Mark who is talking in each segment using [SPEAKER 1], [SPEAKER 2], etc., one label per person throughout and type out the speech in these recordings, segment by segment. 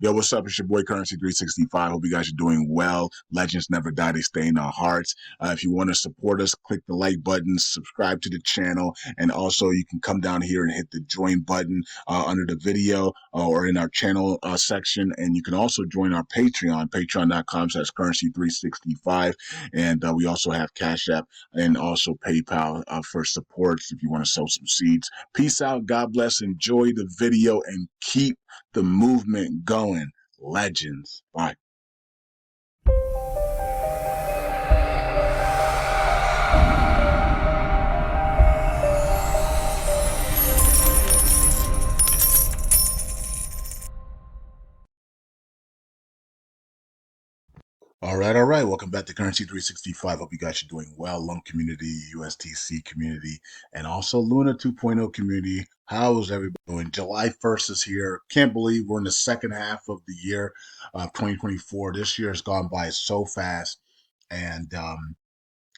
[SPEAKER 1] Yo, what's up? It's your boy Currency 365. Hope you guys are doing well. Legends never die, they stay in our hearts. If you want to support us, click the like button, subscribe to the channel, and also you can come down here and hit the join button under the video or in our channel section. And you can also join our Patreon, patreon.com/currency365. And we also have Cash App and also PayPal for supports if you want to sow some seeds. Peace out. God bless. Enjoy the video and keep the movement going. Legends. Bye. All right, all right. Welcome back to Currency 365. Hope you guys are doing well. LUNC community, USTC community, and also Luna 2.0 community. How is everybody doing? July 1st is here. Can't believe we're in the second half of the year, 2024. This year has gone by so fast, and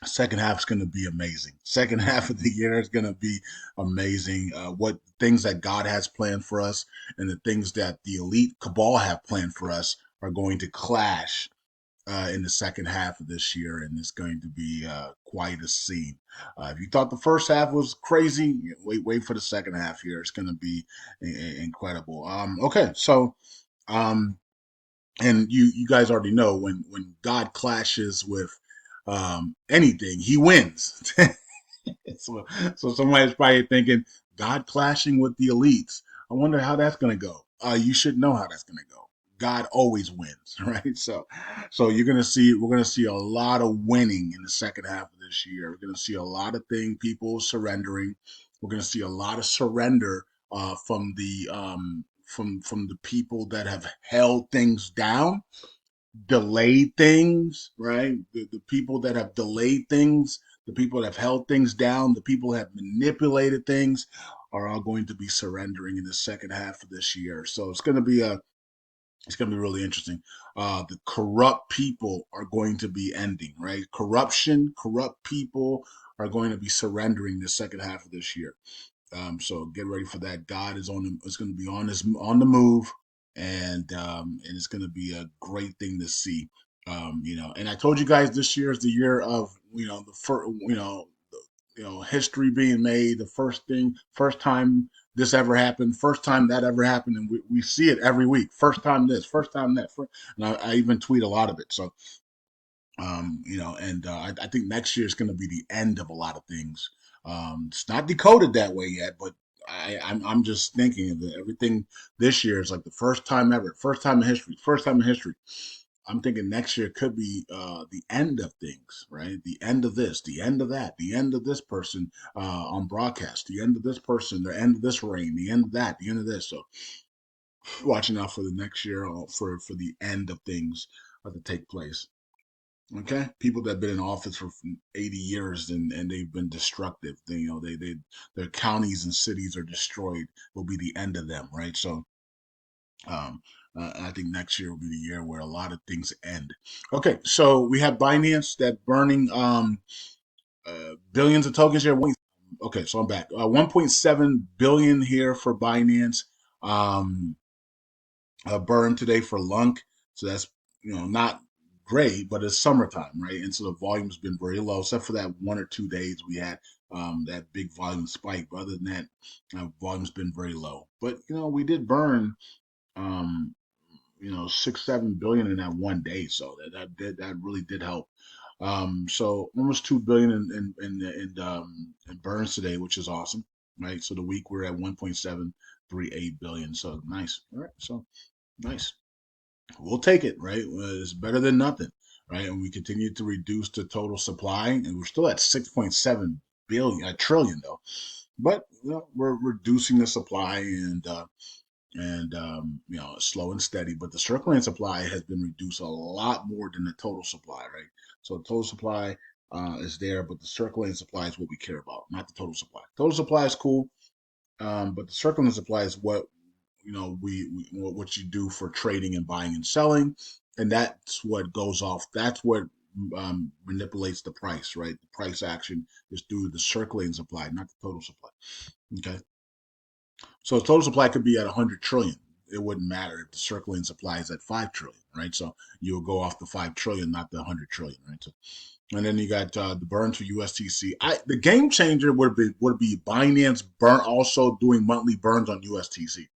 [SPEAKER 1] second half is going to be amazing. Second half of the year is going to be amazing. What things that God has planned for us and the things that the elite cabal have planned for us are going to clash in the second half of this year, and it's going to be quite a scene. If you thought the first half was crazy, wait for the second half here. It's going to be incredible. Okay, so um, and you guys already know when God clashes with anything, he wins. so, so somebody's probably thinking God clashing with the elites. I wonder how that's going to go. You should know how that's going to go. God always wins, right? So we're gonna see a lot of winning in the second half of this year. We're gonna see a lot of people surrendering. We're gonna see a lot of surrender from the people that have held things down, delayed things, right? The people that have delayed things, the people that have held things down, the people that have manipulated things are all going to be surrendering in the second half of this year. So it's going to be really interesting. The corrupt people are going to be ending, right? Corrupt people are going to be surrendering the second half of this year. So get ready for that. God is going to be on the move, and it's going to be a great thing to see. And I told you guys this year is the year of the first, history being made. The first time this ever happened, first time that ever happened, and we see it every week. First time this, first time that, and I even tweet a lot of it. So and I think next year is going to be the end of a lot of things. It's not decoded that way yet, but I'm just thinking that everything this year is like the first time ever, first time in history, first time in history. I'm thinking next year could be the end of things, right? The end of this, the end of that, the end of this person on broadcast, the end of this person, the end of this reign, the end of that, the end of this. So watching out for the next year for the end of things to take place. Okay, people that have been in office for 80 years and they've been destructive. Their counties and cities are destroyed. Will be the end of them, right? So, I think next year will be the year where a lot of things end. Okay, so we have Binance that burning billions of tokens here. Okay, so I'm back. 1.7 billion here for Binance. Um, burn today for LUNC. So that's not great, but it's summertime, right? And so the volume's been very low, except for that 1 or 2 days we had that big volume spike. But other than that, volume's been very low. But we did burn 6-7 billion in that one day, so that really did help. So almost 2 billion in burns today, which is awesome, right? So the week we're at 1.738 billion. So nice. All right. So nice. We'll take it, right? It's better than nothing, right? And we continue to reduce the total supply, and we're still at 6.7 billion, a trillion though. But we're reducing the supply and slow and steady. But the circulating supply has been reduced a lot more than the total supply, right? So the total supply is there, but the circulating supply is what we care about, not the total supply. Total supply is cool, but the circulating supply is what what you do for trading and buying and selling, and that's what goes off. That's what manipulates the price, right? The price action is through the circulating supply, not the total supply. Okay, so total supply could be at 100 trillion. it wouldn't matter if the circling supply is at 5 trillion, right? So you'll go off the 5 trillion, not the 100 trillion, right? So, and then you got the burn for USTC. The game changer would be Binance burn also doing monthly burns on USTC.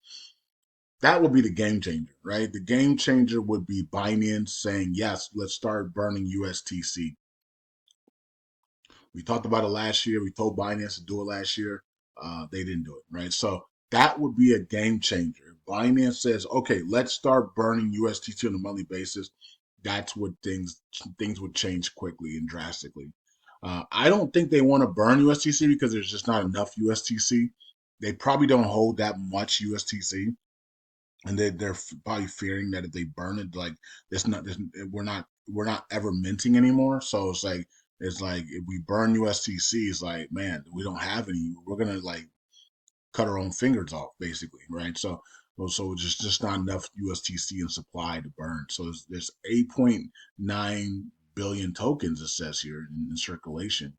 [SPEAKER 1] That would be the game changer, right? The game changer would be Binance saying, yes, let's start burning USTC. We talked about it last year. We told Binance to do it last year. They didn't do it, right? So that would be a game changer. Binance says, okay, let's start burning USTC on a monthly basis. That's what things would change quickly and drastically. I don't think they want to burn USTC because there's just not enough USTC. They probably don't hold that much USTC, and they're probably fearing that if they burn it, like we're not ever minting anymore. So it's like if we burn USTC, it's like, man, we don't have any. We're gonna like cut our own fingers off, basically, right? So just not enough USTC in supply to burn. So there's 8.9 billion tokens, it says here, in circulation.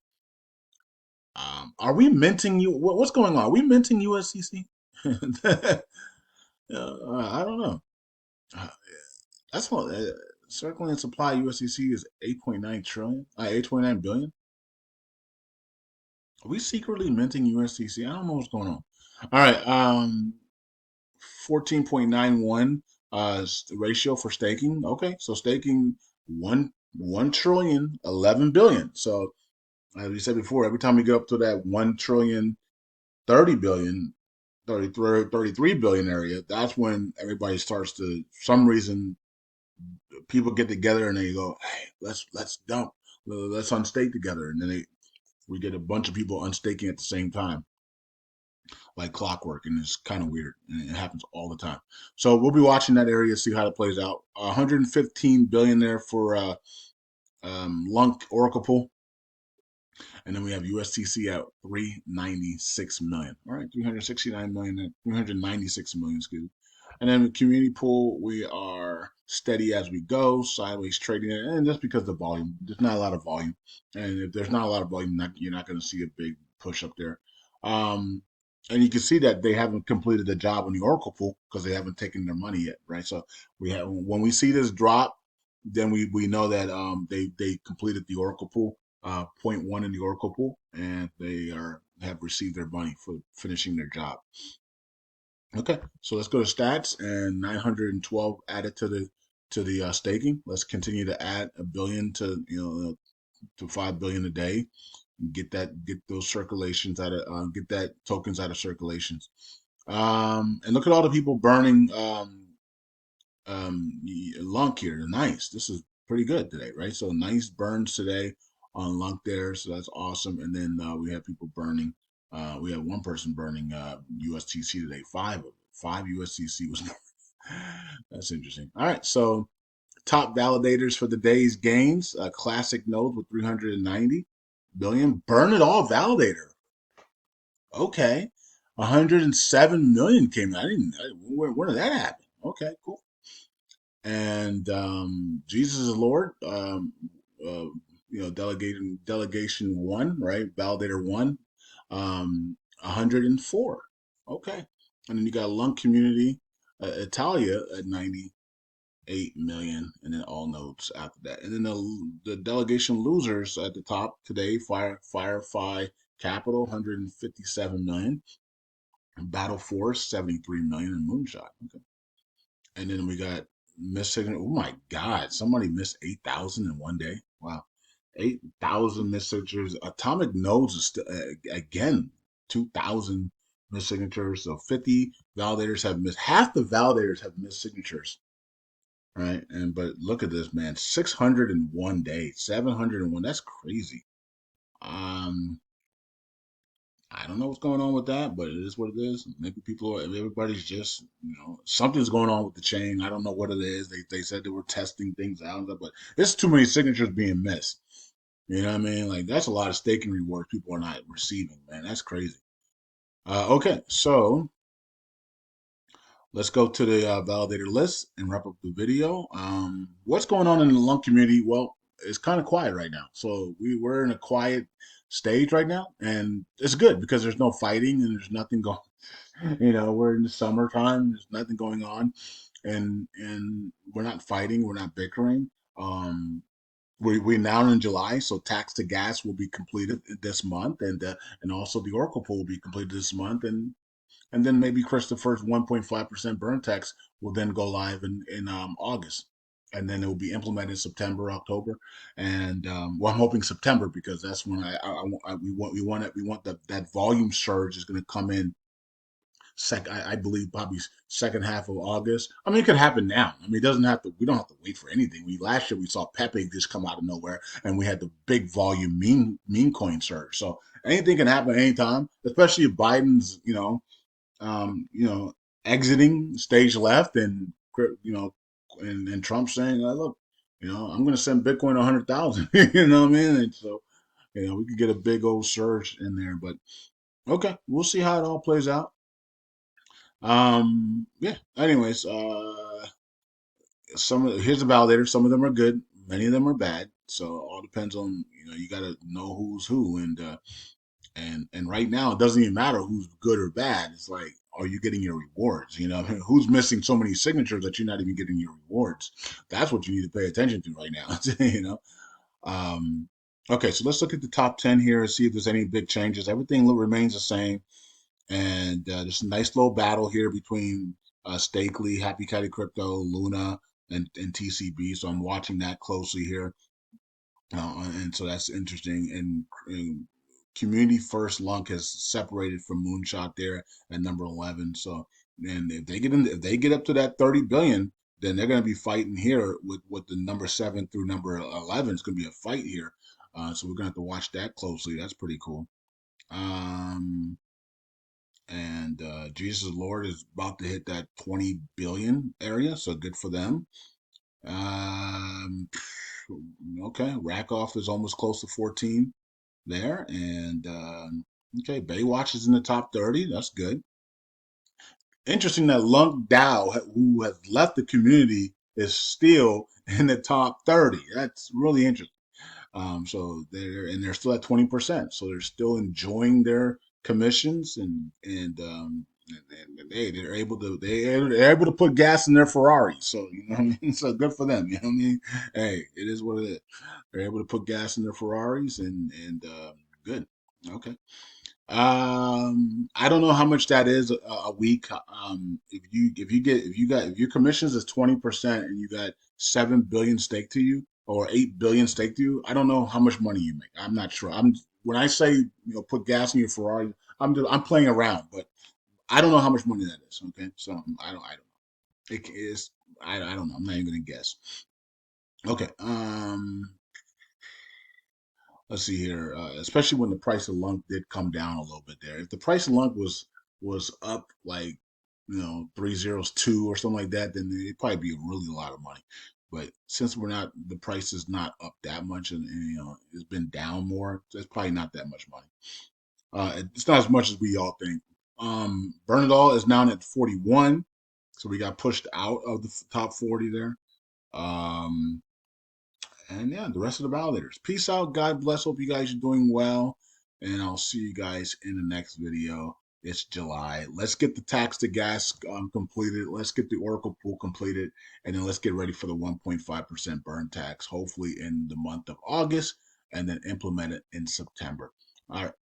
[SPEAKER 1] Are we minting you? What's going on? Are we minting USTC? I don't know. Uh, That's what circling supply USDC is 8.9 trillion. 8.9 billion. Are we secretly minting USDC? I don't know what's going on. All right. 14.91 ratio for staking. Okay, so staking one trillion 11 billion. So as we said before, every time we get up to that 1 trillion 30 billion, 33 billion area, that's when everybody starts to, some reason, people get together and they go, hey, let's dump, let's unstake together, and then we get a bunch of people unstaking at the same time, like clockwork, and it's kind of weird, and it happens all the time. So we'll be watching that area, see how it plays out. 115 billion there for LUNC Oracle Pool. And then we have USTC at 396 million. All right, 369 million, 396 million, excuse me. And then the community pool, we are steady as we go, sideways trading it, and just because the volume, there's not a lot of volume, and if there's not a lot of volume, you're not going to see a big push up there. Um, and you can see that they haven't completed the job on the Oracle pool because they haven't taken their money yet, right? So we have, when we see this drop, then we know that they completed the Oracle pool, point one in the Oracle pool, and they have received their money for finishing their job. Okay, so let's go to stats, and 912 added to the staking. Let's continue to add a billion to 5 billion a day. Get those circulations out of get that tokens out of circulations. And look at all the people burning LUNC here. Nice. This is pretty good today, right? So nice burns today on LUNC there. So that's awesome. And then we have people burning. We have one person burning USTC today. Five USTC was. That's interesting. All right. So top validators for the day's gains. Classic node with 390 billion. Burn it all validator. Okay. 107 million came. Where did that happen? Okay, cool. And Jesus is Lord. Delegation one, right? Validator one, 104. Okay, and then you got Lunk Community, Italia at 98 million, and then all nodes after that. And then the delegation losers at the top today: Firefly Capital, 157 million, Battle Force, 73 million, and Moonshot. Okay. And then we got missing. Oh my God! Somebody missed 8,000 in one day. Wow, 8,000 missignatures. Atomic Nodes is still again 2,000 missignatures. So 50 validators have missed. Half the validators have missed signatures, right? And but look at this, man. 601 days, 701. That's crazy. Um, I don't know what's going on with that, but it is what it is. Maybe everybody's just, something's going on with the chain. I don't know what it is. They said they were testing things out, but there's too many signatures being missed. You know what I mean? Like, that's a lot of staking rewards people are not receiving, man. That's crazy. Okay, so let's go to the validator list and wrap up the video. What's going on in the LUNC community? Well, it's kind of quiet right now. So we're in a quiet stage right now, and it's good because there's no fighting and there's nothing going. We're in the summertime. There's nothing going on, and we're not fighting. We're not bickering. Um, we're now in July, so tax to gas will be completed this month, and also the Oracle pool will be completed this month, and then maybe Christopher's 1.5% burn tax will then go live in August, and then it will be implemented in September, October, and well, I'm hoping September because that's when we want that volume surge is going to come in I believe probably second half of August. I mean, it could happen now. I mean, it doesn't have to. We don't have to wait for anything. Last year we saw Pepe just come out of nowhere, and we had the big volume meme coin surge. So anything can happen anytime, especially if Biden's you know exiting stage left, and and Trump saying, look, I'm going to send Bitcoin 100,000. You know what I mean? And so we could get a big old surge in there, but okay, we'll see how it all plays out. Yeah. Anyways, here's the validators. Some of them are good, many of them are bad. So it all depends on you got to know who's who, and right now it doesn't even matter who's good or bad. It's like, are you getting your rewards? Who's missing so many signatures that you're not even getting your rewards? That's what you need to pay attention to right now. you know. Um, okay, so let's look at the top 10 here and see if there's any big changes. Everything remains the same. And there's a nice little battle here between Stakely, Happy Caddy Crypto, Luna, and TCB. So I'm watching that closely here. And so that's interesting. And Community First LUNC has separated from Moonshot there at number 11. So, and if they get up to that 30 billion, then they're going to be fighting here with the number 7 through number 11. It's going to be a fight here. So we're going to have to watch that closely. That's pretty cool. Um, and Jesus Lord is about to hit that 20 billion area, so good for them. Um, okay, Rackoff is almost close to 14 there, and okay, Baywatch is in the top 30. That's good. Interesting that Lunk Dow, who has left the community, is still in the top 30. That's really interesting. So they're still at 20%. So they're still enjoying their commissions and hey, they're able to put gas in their Ferrari. So you know what I mean. So good for them. You know what I mean. Hey, it is what it is. They're able to put gas in their Ferraris and good. Okay. I don't know how much that is a week. If your commissions is 20% and you got 7 billion stake to you or 8 billion stake to you, I don't know how much money you make. I'm not sure. When I say put gas in your Ferrari, I'm playing around, but I don't know how much money that is. Okay, so I don't know. It is I don't know. I'm not even gonna guess. Okay. Let's see here, especially when the price of LUNC did come down a little bit there. If the price of LUNC was up like 302 or something like that, then it'd probably be really a lot of money. But since the price is not up that much, and it's been down more, so it's probably not that much money. It's not as much as we all think. Bernadal is now at 41, so we got pushed out of the top 40 there. Um, and yeah, the rest of the validators. Peace out. God bless. Hope you guys are doing well. And I'll see you guys in the next video. It's July. Let's get the tax to gas completed. Let's get the Oracle pool completed. And then let's get ready for the 1.5% burn tax, hopefully in the month of August, and then implement it in September. All right.